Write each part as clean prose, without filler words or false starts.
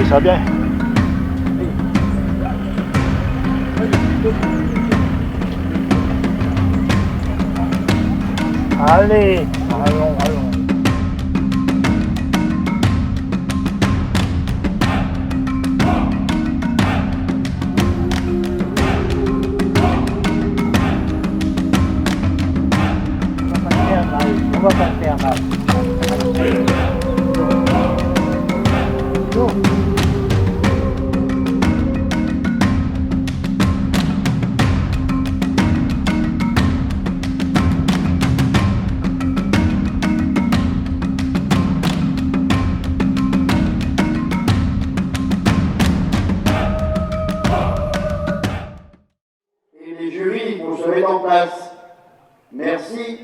ça bien. Allez, allons. On va pas faire mal. Et les jurys vont se mettre en place. Merci.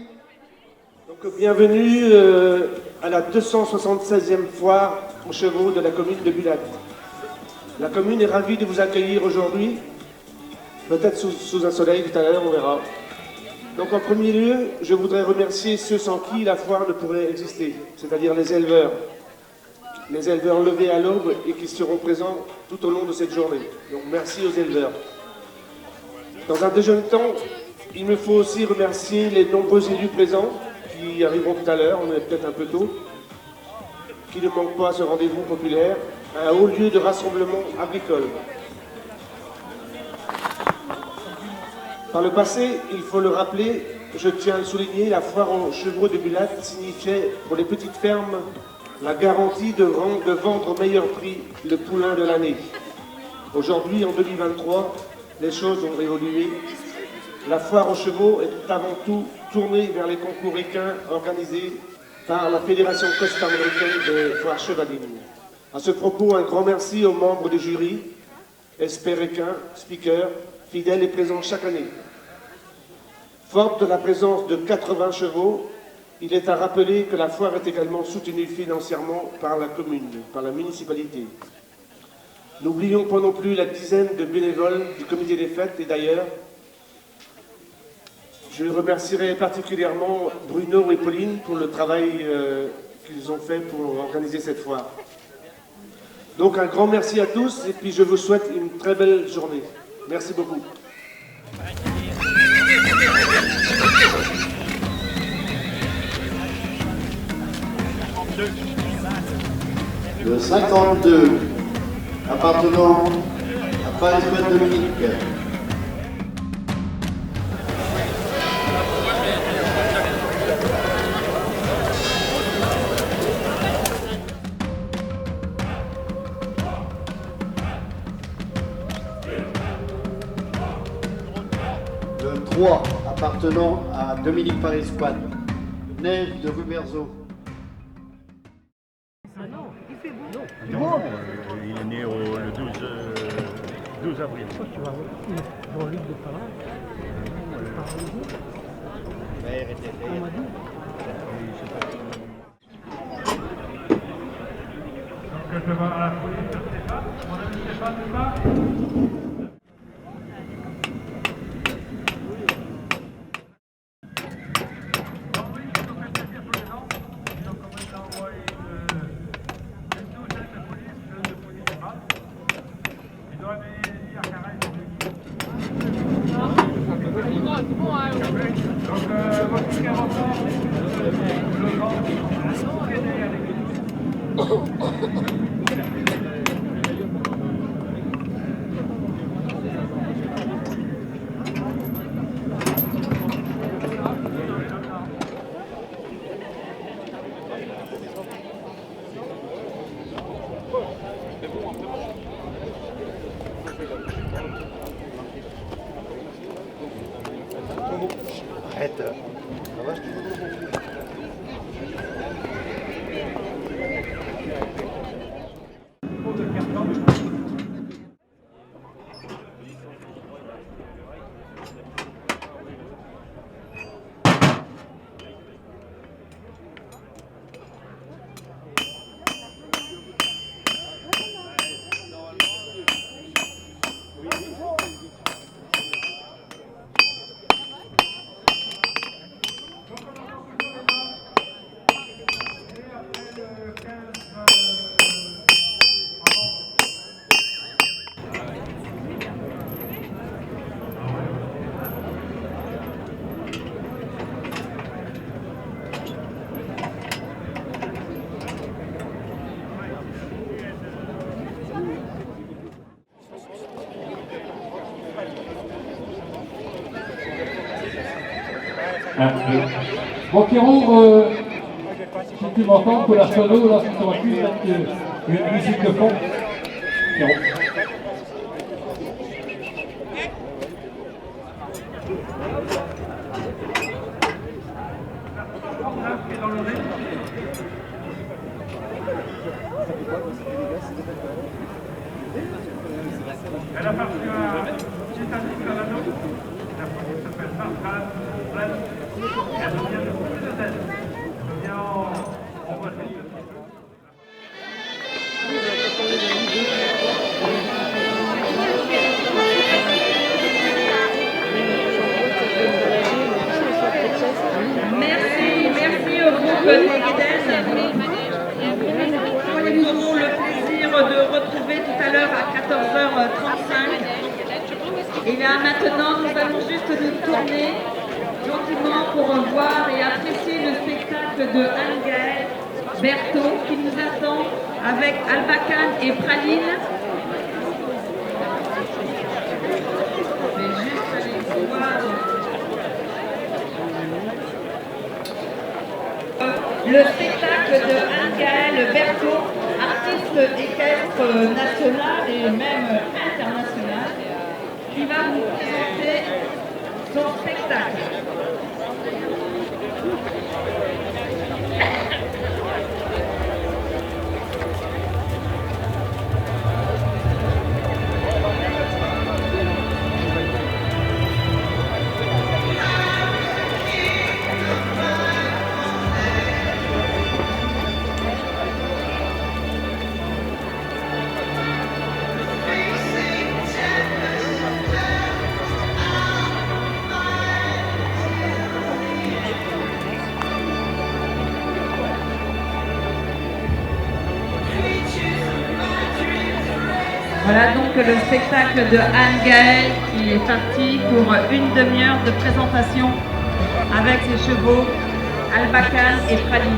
Donc, bienvenue à la 276e foire aux chevaux de la commune de Bulat. La commune est ravie de vous accueillir aujourd'hui, peut-être sous un soleil tout à l'heure, on verra. Donc en premier lieu, je voudrais remercier ceux sans qui la foire ne pourrait exister, c'est-à-dire les éleveurs. Les éleveurs levés à l'aube et qui seront présents tout au long de cette journée. Donc merci aux éleveurs. Dans un deuxième temps, il me faut aussi remercier les nombreux élus présents qui arriveront tout à l'heure, on est peut-être un peu tôt, qui ne manquent pas à ce rendez-vous populaire, un haut lieu de rassemblement agricole. Par le passé, il faut le rappeler, je tiens à le souligner, la foire aux chevaux de Bulat signifiait pour les petites fermes la garantie de vendre au meilleur prix le poulain de l'année. Aujourd'hui, en 2023, les choses ont évolué. La foire aux chevaux est avant tout tournée vers les concours équins organisés par la Fédération costarricaine des foires chevalines. À ce propos, un grand merci aux membres du jury, experts équins, speakers, fidèles et présents chaque année. Forte de la présence de 80 chevaux, il est à rappeler que la foire est également soutenue financièrement par la commune, par la municipalité. N'oublions pas non plus la dizaine de bénévoles du comité des fêtes et d'ailleurs, je remercierai particulièrement Bruno et Pauline pour le travail qu'ils ont fait pour organiser cette foire. Donc un grand merci à tous et puis je vous souhaite une très belle journée. Merci beaucoup. Le 52, appartenant à Paris-Squad Dominique. Le 3, appartenant à Dominique Paris-Squad. Neve de Ruberzo. Non, il est né le 12 avril. Jean-Luc de Palin. On m'a dit. Donc je vais à la police sur Stéphane. Mon ami Stéphane, c'est ça? Arrête. Ça va, 1, 2. Bon, Pierrot, si tu m'entends, pour la sono, là, si tu aurais pu mettre une musique de fond. Pierrot. Dans le rythme. Elle appartient à Titanic Calano. La produit s'appelle Marcel Brett. Elle vient de couper de tête. Elle vient en voiture. Merci au groupe Tegeden. Nous aurons le plaisir de retrouver tout à l'heure à 14h35. Et là maintenant, nous allons juste nous tourner gentiment pour voir et apprécier le spectacle de Anne-Gaëlle Berthaud qui nous attend avec Albacan et Praline. Je vais juste aller voir le spectacle de Anne-Gaëlle Berthaud, artiste équestre national et même international, qui va vous présenter son spectacle. Voilà donc le spectacle de Anne-Gaëlle qui est parti pour une demi-heure de présentation avec ses chevaux Albacan et Praline.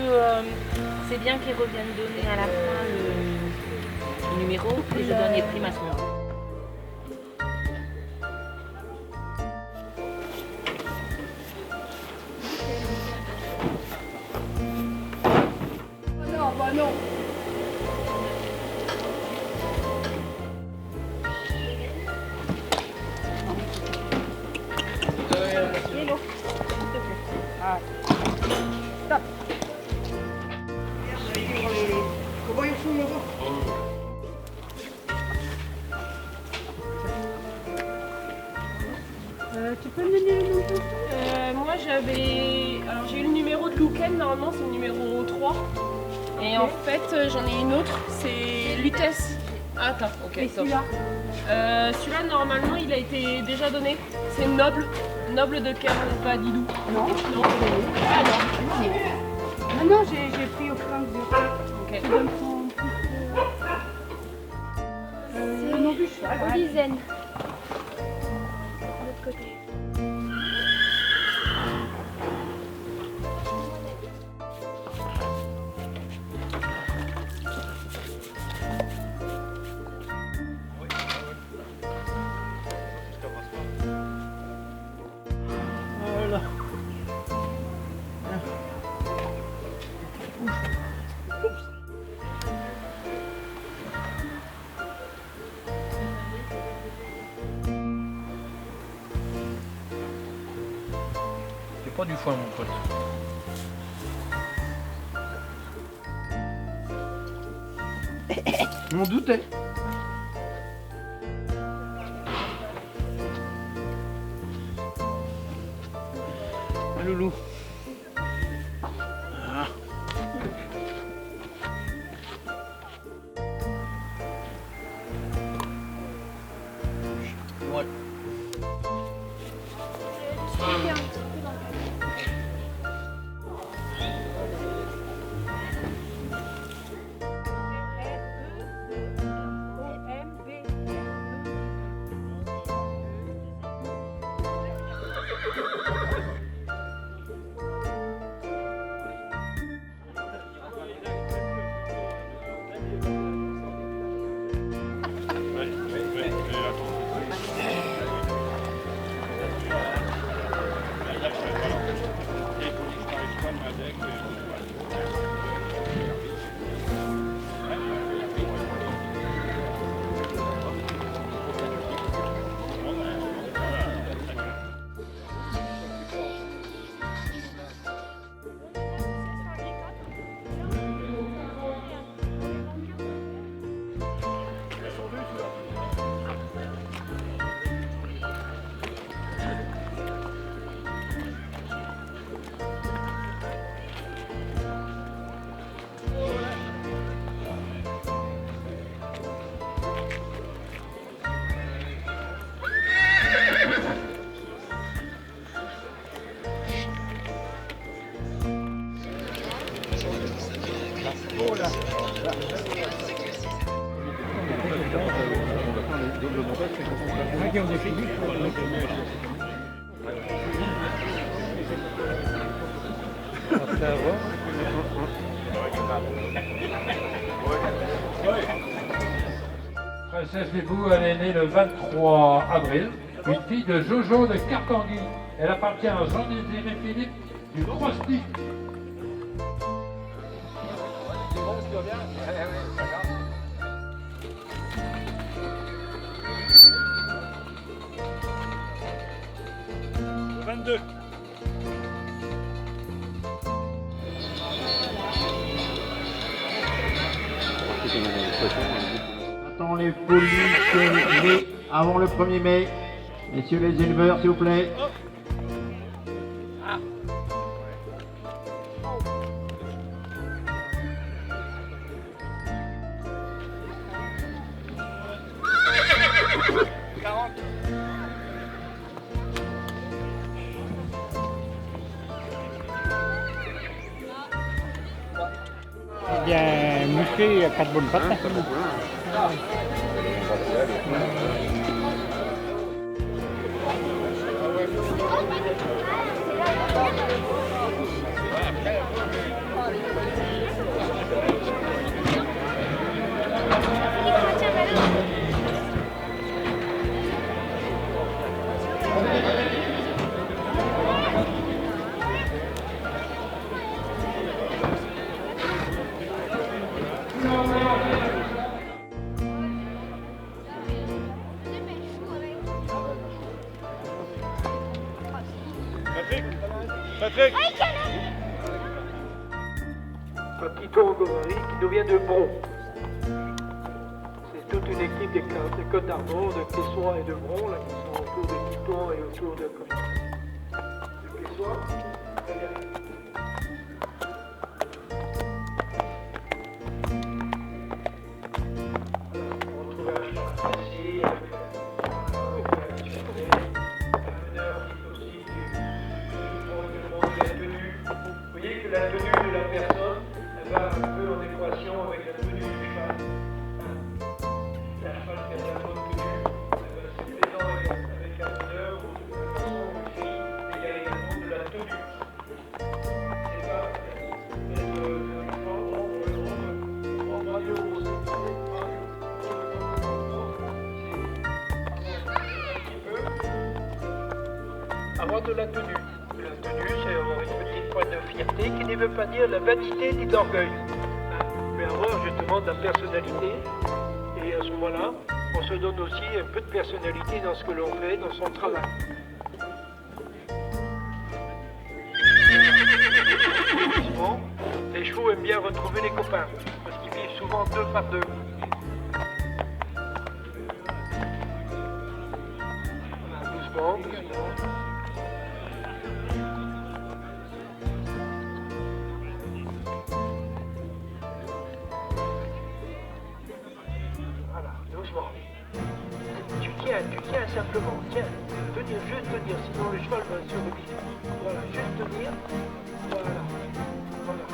que c'est bien qu'ils reviennent donner à la fin le numéro et je donne les primes à ce moment-là. Non, bah non. Hello. Ah. Stop. Comment ils font là-bas? Tu peux me donner le nom? Moi j'avais... Alors j'ai eu le numéro de Louken, normalement c'est le numéro 3. Et en fait j'en ai une autre, c'est Lutèce. Ah, attends, ok. Et celui-là? Celui-là normalement il a été déjà donné. C'est Noble. Noble de Kervadidou. Non. Non. Ah non. Ah non, j'ai pris au fur et à mesure. Ok. Tu donnes ton... le nom du cheval. Olizen. Voilà. C'est pas du foin, mon pote. Je m'en doutais. Loulou. Princesse Lébou, elle est née le 23 avril, une fille de Jojo de Cartanguy. Elle appartient à Jean-Désiré Philippe du Crosti. Attends les poules nées avant le 1er mai. Messieurs les éleveurs, s'il vous plaît. Bien musclé, il y a 4 bonnes pattes. Patrick. Petit tour Gomari qui nous vient de Bron. C'est toute une équipe des Côtes d'Armor, de Quessois et de Bron, là, qui sont autour de Titon et autour de Quessois. On trouve un chemin ici. Vous voyez que la tenue de la personne, elle va un peu en équation avec la tenue du cheval. La cheval qui a la bonne tenue, c'est plaisant avec la honneur ou de la façon écrite, mais il y a également de la tenue. C'est pas avoir de la tenue. La tenue, c'est avoir une petite pointe de fierté qui ne veut pas dire la vanité ni l'orgueil, mais avoir justement de la personnalité. Et à ce moment-là, on se donne aussi un peu de personnalité dans ce que l'on fait, dans son travail. Souvent, les chevaux aiment bien retrouver les copains, parce qu'ils vivent souvent deux par deux. Voilà, doucement, doucement. Tu tiens simplement, tiens, tenir, juste tenir, sinon le cheval va se reviser. Voilà, juste tenir, voilà, voilà.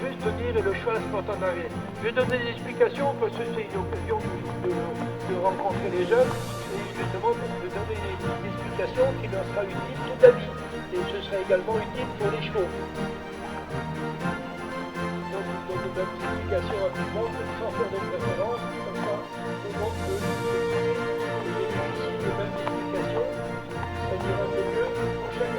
Juste tenir et le cheval se porte en arrière. Je vais donner des explications parce que c'est une occasion de rencontrer les jeunes et justement de donner des explications qui leur sera utile toute la vie. Et ce sera également utile pour les chevaux. Donc, je donne des explications rapidement, sans faire de préférence, comme ça, tout le monde peut. C'est-à-dire un peu mieux pour chaque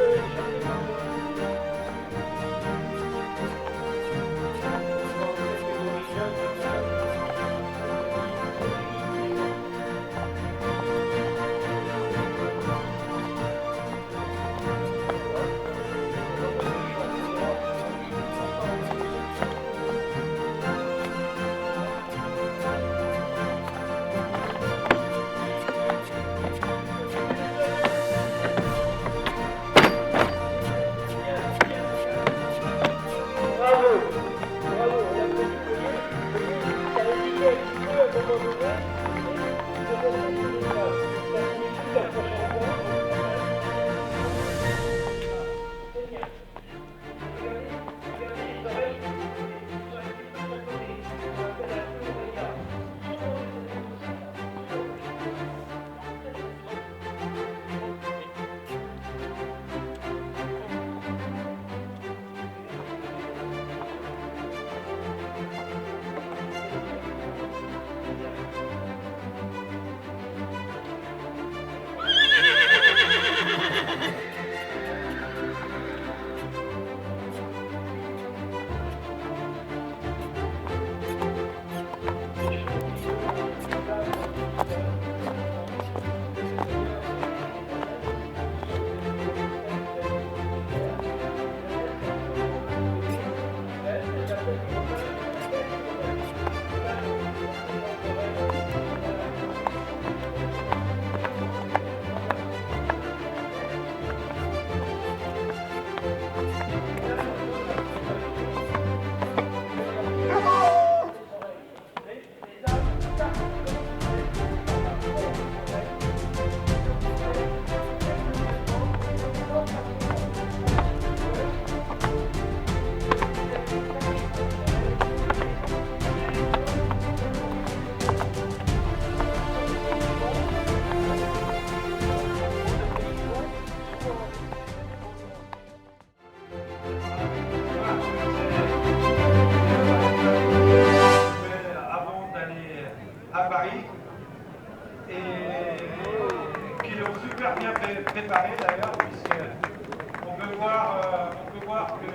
préparé d'ailleurs, puisqu'on peut voir que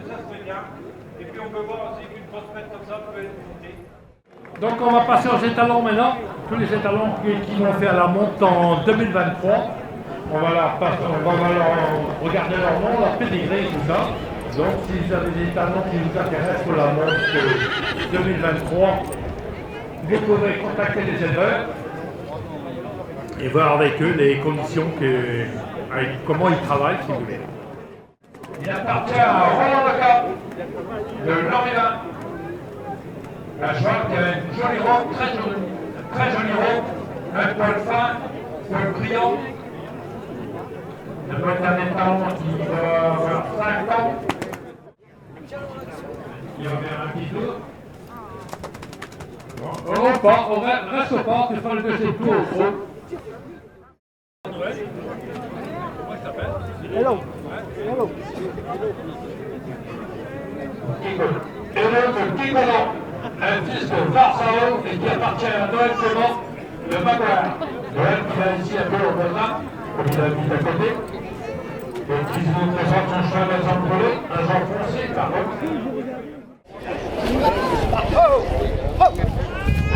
ça se fait bien. Et puis on peut voir aussi qu'une grosse fête comme ça peut Donc on va passer aux étalons maintenant. Tous les étalons qui vont faire la monte en 2023. On va leur regarder leur nom, leur pédigré et tout ça. Donc si vous avez des étalons qui vous intéressent pour la monte 2023, vous pouvez contacter les éleveurs et voir avec eux les conditions, comment ils travaillent si vous voulez. Il appartient à Roland Leca de Lorient. Un cheval qui a une jolie robe, très jolie robe, un poil fin, un poil brillant. Ça doit être un étalon qui doit avoir 5 ans. Il va faire un petit tour. Bon, on reste au pas, tu feras le deuxième tour au fond. Hello. Hello. Et donc, Kikolan, un fils de Varsao et qui appartient à Noël Clément de Magloire. Noël qui a ici un peu au voisin, comme il habite à côté. Et qui vous présente son cheval à Jean Brûlé, un Jean foncé, pardon.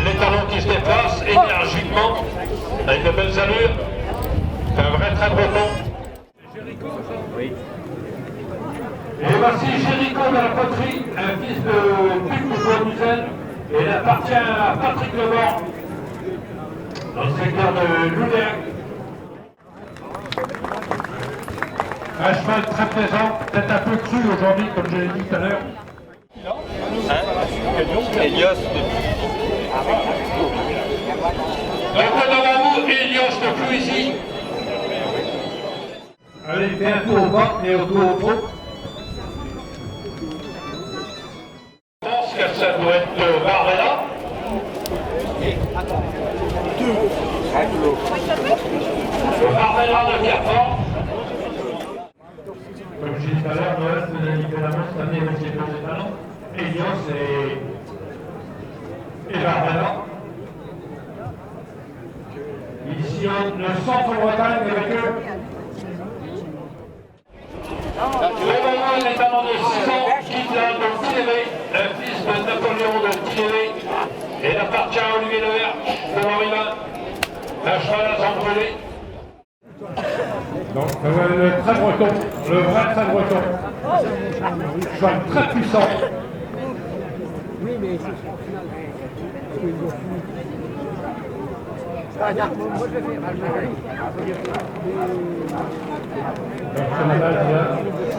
L'étalon qui se déplace énergiquement, avec de belles allures. C'est un vrai très breton. Oui. Et voici Jéricho de la poterie, un fils de Puc-Boisduzel, et il appartient à Patrick Lebord, dans le secteur de Loudéac. Un cheval très plaisant, peut-être un peu cru aujourd'hui, comme je l'ai dit tout à l'heure. Elios. Donc devant vous, Elios de Fluisy. Allez, fais un tour au bas et au tour au fond. Je pense que ça doit être Barbella. Le Barbella de Pierrefort. Comme je disais tout à l'heure, Noël, vous avez dit que la main cette année avec les deux étalons. Elios et Barbella. Ici, le centre-Bretagne avec eux. Le moment, il est un de 6 ans, qui vient de Tilévé, un fils de Napoléon de Tilévé, et il appartient à Olivier Levert de Marivin, un cheval à sang brûlé. Donc le très breton, le vrai très breton. Cheval très puissant. Oui, mais c'est son final. Moi, je vais faire.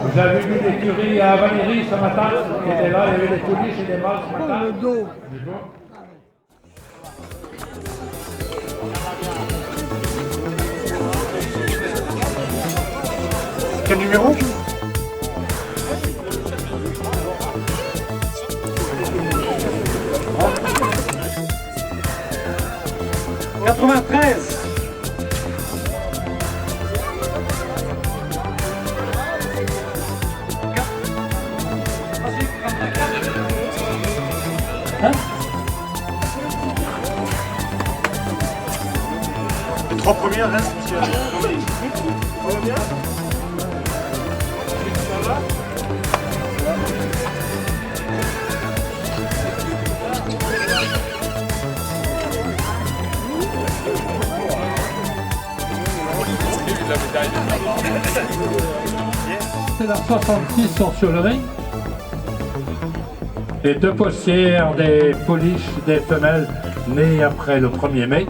Vous avez vu l'écurie à Valérie ce matin qui était là, il y avait des pouliches et des mâles ce matin. Le dos. Quel numéro? « 93 » Les 3 premières restent, monsieur. Ça va bien? Ça va? C'est la 66 sont sur le ring. Les deux postières des pouliches des femelles nées après le 1er mai.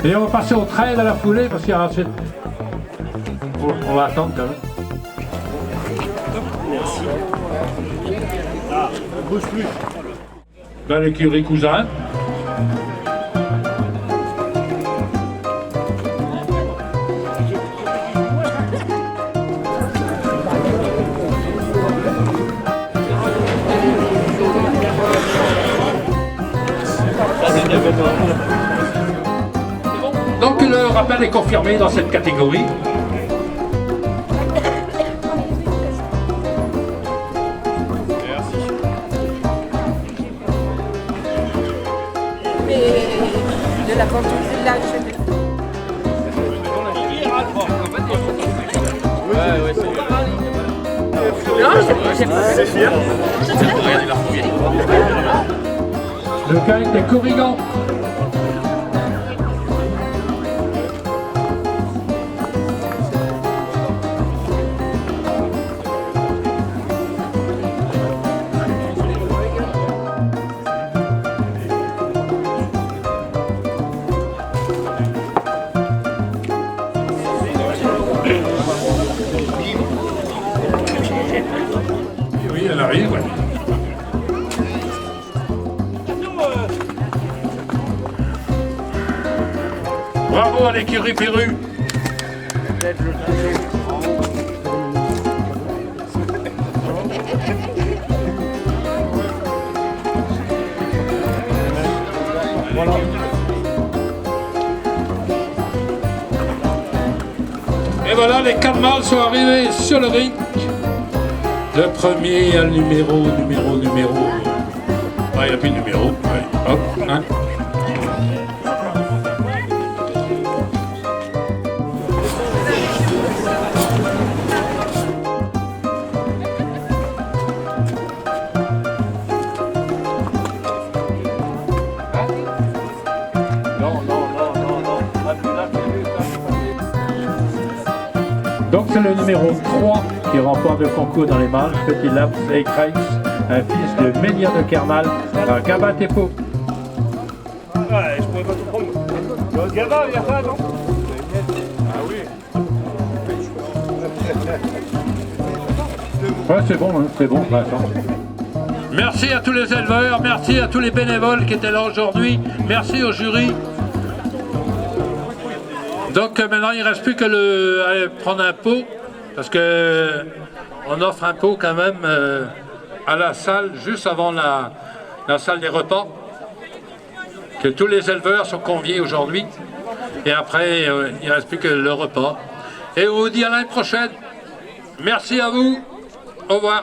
Et on va passer au trail à la foulée parce qu'il y a ensuite. On va attendre quand même. Merci. Ah, bouge plus. Dans l'écurie Cousin. Donc le rappel est confirmé dans cette catégorie. De la vente du village. Ouais, c'est Non, c'est bien. C'est bien. Le kite est Corrigan. Oui, elle arrive, ouais. Bravo à l'écurie Péru. Voilà. Et voilà, les 4 mâles sont arrivés sur le ring. Le premier, le numéro. Ah, il n'y a plus de numéro. Ouais. Hop, hein. Donc c'est le numéro 3 qui remporte le concours dans les mâles, Petit Laps et Kreis, un fils de Ménir de Kernal, à Gabatepo. Ouais, je pourrais pas tout prendre. Le Gaba, il y a pas, non? Ah oui. Ouais, c'est bon, Vincent. Merci à tous les éleveurs, merci à tous les bénévoles qui étaient là aujourd'hui, merci au jury. Donc maintenant il ne reste plus que aller prendre un pot, parce que on offre un pot quand même à la salle, juste avant la salle des repas, que tous les éleveurs sont conviés aujourd'hui. Et après il ne reste plus que le repas. Et on vous dit à l'année prochaine. Merci à vous. Au revoir.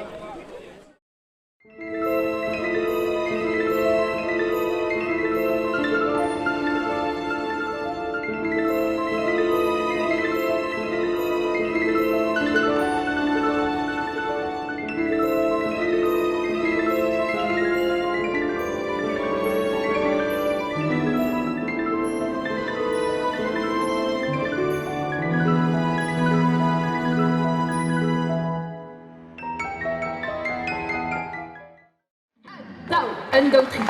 Down, and go, 3.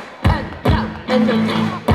Down, and go, 3.